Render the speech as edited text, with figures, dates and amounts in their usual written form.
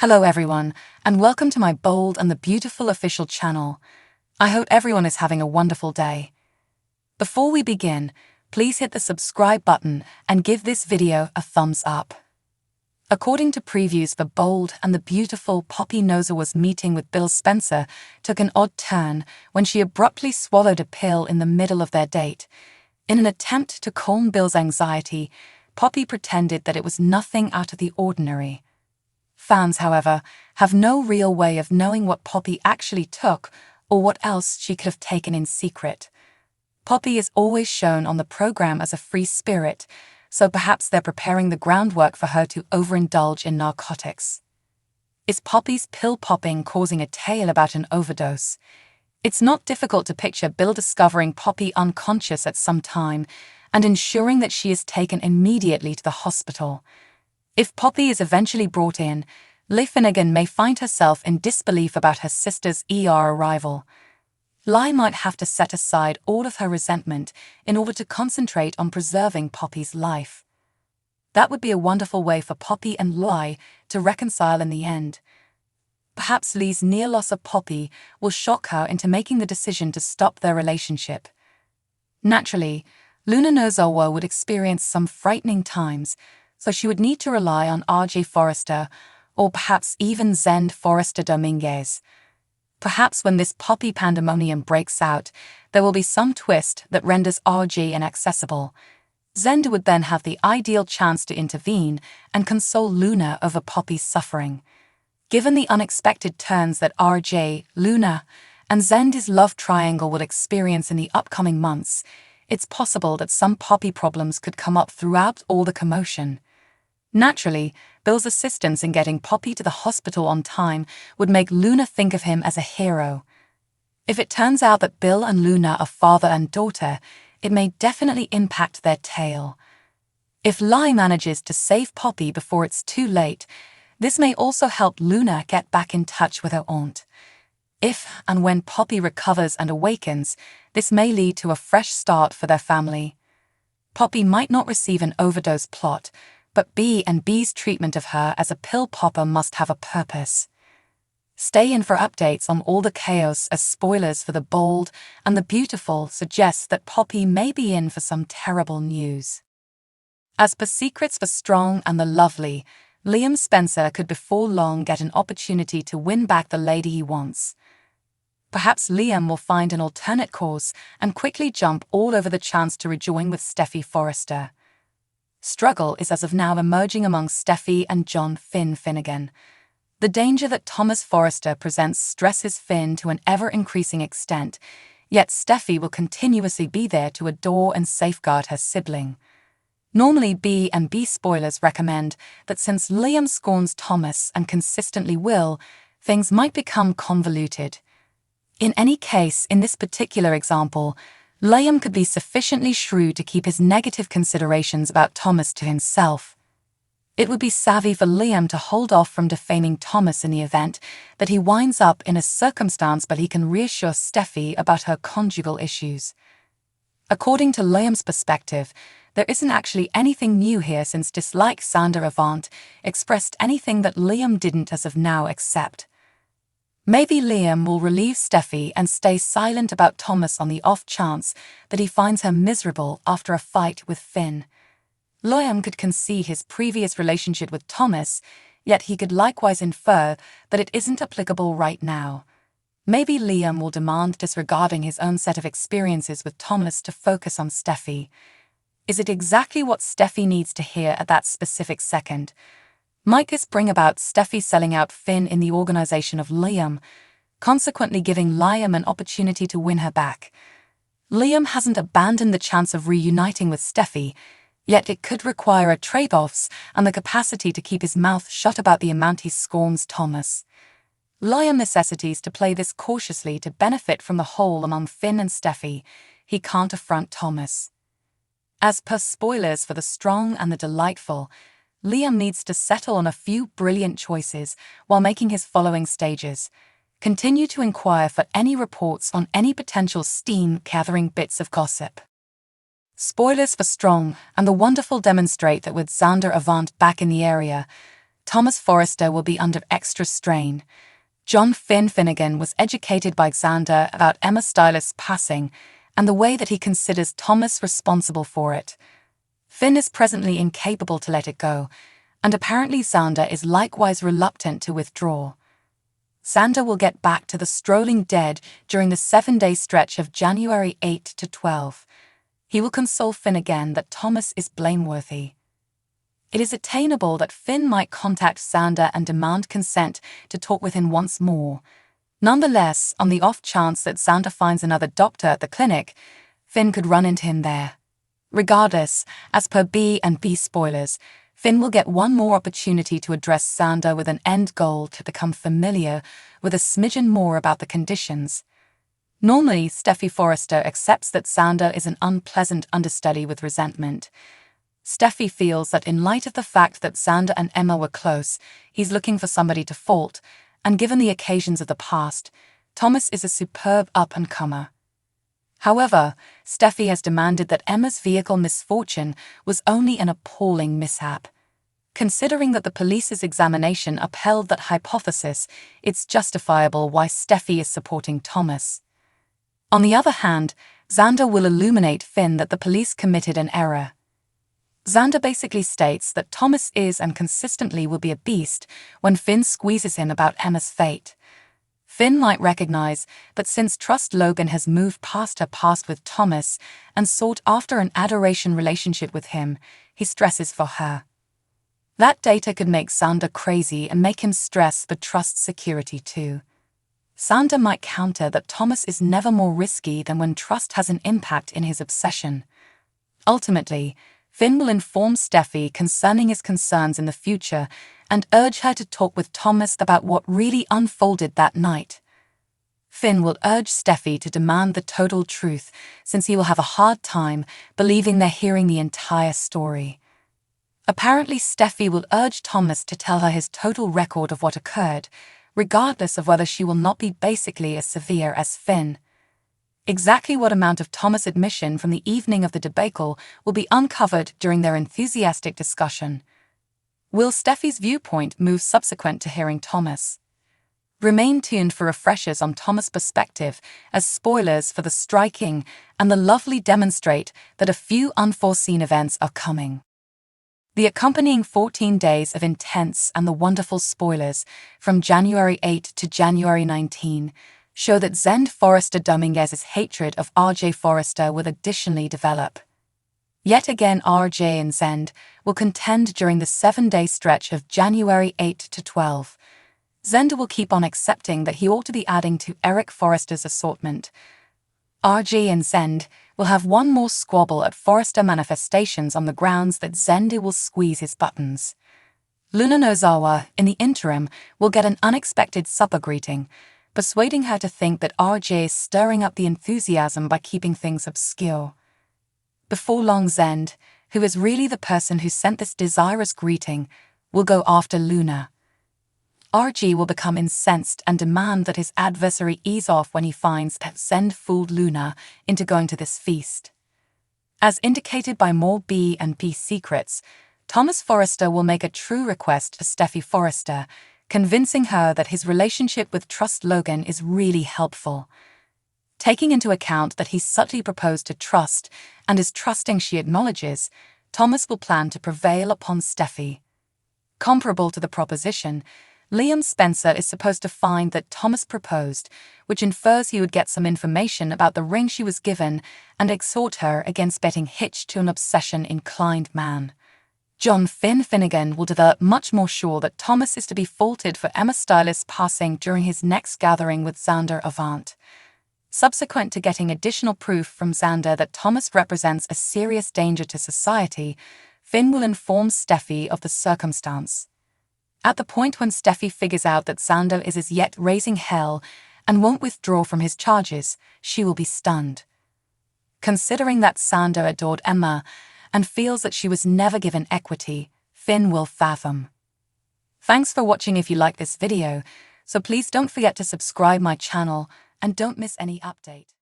Hello everyone, and welcome to my bold and the beautiful official channel. I hope everyone is having a wonderful day. Before we begin, please hit the subscribe button and give this video a thumbs up. According to previews for Bold and the beautiful, Poppy Nozawa's meeting with Bill Spencer took an odd turn when she abruptly swallowed a pill in the middle of their date. In an attempt to calm Bill's anxiety, Poppy pretended that it was nothing out of the ordinary. Fans, however, have no real way of knowing what Poppy actually took or what else she could have taken in secret. Poppy is always shown on the program as a free spirit, so perhaps they're preparing the groundwork for her to overindulge in narcotics. Is Poppy's pill popping causing a tale about an overdose? It's not difficult to picture Bill discovering Poppy unconscious at some time and ensuring that she is taken immediately to the hospital. If Poppy is eventually brought in, Leigh Finnegan may find herself in disbelief about her sister's ER arrival. Leigh might have to set aside all of her resentment in order to concentrate on preserving Poppy's life. That would be a wonderful way for Poppy and Leigh to reconcile in the end. Perhaps Leigh's near loss of Poppy will shock her into making the decision to stop their relationship. Naturally, Luna Nozawa would experience some frightening times, so she would need to rely on R.J. Forrester, or perhaps even Zend Forrester Dominguez. Perhaps when this Poppy pandemonium breaks out, there will be some twist that renders R.J. inaccessible. Zend would then have the ideal chance to intervene and console Luna over Poppy's suffering. Given the unexpected turns that R.J., Luna, and Zend's love triangle would experience in the upcoming months, it's possible that some Poppy problems could come up throughout all the commotion. Naturally, Bill's assistance in getting Poppy to the hospital on time would make Luna think of him as a hero. If it turns out that Bill and Luna are father and daughter, it may definitely impact their tale. If Leigh manages to save Poppy before it's too late, this may also help Luna get back in touch with her aunt. If and when Poppy recovers and awakens, this may lead to a fresh start for their family. Poppy might not receive an overdose plot, but B&B's treatment of her as a pill popper must have a purpose. Stay in for updates on all the chaos, as spoilers for the Bold and the Beautiful suggest that Poppy may be in for some terrible news. As per Secrets for Strong and the Lovely, Liam Spencer could before long get an opportunity to win back the lady he wants. Perhaps Liam will find an alternate course and quickly jump all over the chance to rejoin with Steffy Forrester. Struggle is as of now emerging among Steffy and John Finnegan. The danger that Thomas Forrester presents stresses Finn to an ever-increasing extent, yet Steffy will continuously be there to adore and safeguard her sibling. Normally B&B spoilers recommend that since Liam scorns Thomas and consistently will, things might become convoluted. In any case, in this particular example, Liam could be sufficiently shrewd to keep his negative considerations about Thomas to himself. It would be savvy for Liam to hold off from defaming Thomas in the event that he winds up in a circumstance but he can reassure Steffy about her conjugal issues. According to Liam's perspective, there isn't actually anything new here since dislike Xander Avant expressed anything that Liam didn't as of now accept. Maybe Liam will relieve Steffy and stay silent about Thomas on the off chance that he finds her miserable after a fight with Finn. Liam could concede his previous relationship with Thomas, yet he could likewise infer that it isn't applicable right now. Maybe Liam will demand disregarding his own set of experiences with Thomas to focus on Steffy. Is it exactly what Steffy needs to hear at that specific second? Might this bring about Steffy selling out Finn in the organization of Liam, consequently giving Liam an opportunity to win her back? Liam hasn't abandoned the chance of reuniting with Steffy, yet it could require a trade-offs and the capacity to keep his mouth shut about the amount he scorns Thomas. Liam necessitates to play this cautiously to benefit from the whole among Finn and Steffy. He can't affront Thomas. As per spoilers for The Strong and the Delightful, Liam needs to settle on a few brilliant choices while making his following stages. Continue to inquire for any reports on any potential steam-gathering bits of gossip. Spoilers for Strong and the Wonderful demonstrate that with Xander Avant back in the area, Thomas Forrester will be under extra strain. John Finn Finnegan was educated by Xander about Emma Stylist's passing and the way that he considers Thomas responsible for it. Finn is presently incapable to let it go, and apparently Xander is likewise reluctant to withdraw. Xander will get back to the strolling dead during the 7-day stretch of January 8 to 12. He will console Finn again that Thomas is blameworthy. It is attainable that Finn might contact Xander and demand consent to talk with him once more. Nonetheless, on the off chance that Xander finds another doctor at the clinic, Finn could run into him there. Regardless, as per B and B spoilers, Finn will get one more opportunity to address Xander with an end goal to become familiar with a smidgen more about the conditions. Normally, Steffi Forrester accepts that Xander is an unpleasant understudy with resentment. Steffi feels that in light of the fact that Xander and Emma were close, he's looking for somebody to fault, and given the occasions of the past, Thomas is a superb up-and-comer. However, Steffi has demanded that Emma's vehicle misfortune was only an appalling mishap. Considering that the police's examination upheld that hypothesis, it's justifiable why Steffi is supporting Thomas. On the other hand, Xander will illuminate Finn that the police committed an error. Xander basically states that Thomas is and consistently will be a beast when Finn squeezes him about Emma's fate. Finn might recognize that since Trust Logan has moved past her past with Thomas and sought after an adoration relationship with him, he stresses for her. That data could make Xander crazy and make him stress for Trust's security too. Xander might counter that Thomas is never more risky than when Trust has an impact in his obsession. Ultimately, Finn will inform Steffi concerning his concerns in the future and urge her to talk with Thomas about what really unfolded that night. Finn will urge Steffi to demand the total truth, since he will have a hard time believing they're hearing the entire story. Apparently, Steffi will urge Thomas to tell her his total record of what occurred, regardless of whether she will not be basically as severe as Finn. Exactly what amount of Thomas' admission from the evening of the debacle will be uncovered during their enthusiastic discussion. Will Steffi's viewpoint move subsequent to hearing Thomas? Remain tuned for refreshers on Thomas' perspective, as spoilers for the striking and the lovely demonstrate that a few unforeseen events are coming. The accompanying 14 days of intense and the wonderful spoilers from January 8 to January 19 show that Zend Forrester Dominguez's hatred of RJ Forrester will additionally develop. Yet again, RJ and Zend will contend during the 7-day stretch of January 8 to 12. Zend will keep on accepting that he ought to be adding to Eric Forrester's assortment. RJ and Zend will have one more squabble at Forrester manifestations on the grounds that Zend will squeeze his buttons. Luna Nozawa, in the interim, will get an unexpected supper greeting, persuading her to think that RJ is stirring up the enthusiasm by keeping things obscure. Before long, Zend, who is really the person who sent this desirous greeting, will go after Luna. RG will become incensed and demand that his adversary ease off when he finds that Zend fooled Luna into going to this feast. As indicated by more B and P secrets, Thomas Forrester will make a true request to Steffi Forrester, convincing her that his relationship with Trust Logan is really helpful. Taking into account that he's subtly proposed to Trust and is trusting she acknowledges, Thomas will plan to prevail upon Steffi. Comparable to the proposition, Liam Spencer is supposed to find that Thomas proposed, which infers he would get some information about the ring she was given and exhort her against betting hitched to an obsession-inclined man. John Finnegan will develop much more sure that Thomas is to be faulted for Emma Stylist's passing during his next gathering with Xander Avant. Subsequent to getting additional proof from Xander that Thomas represents a serious danger to society, Finn will inform Steffi of the circumstance. At the point when Steffi figures out that Xander is as yet raising hell and won't withdraw from his charges, she will be stunned. Considering that Xander adored Emma and feels that she was never given equity, Finn will fathom. Thanks for watching. If you like this video, so please don't forget to subscribe my channel and don't miss any update.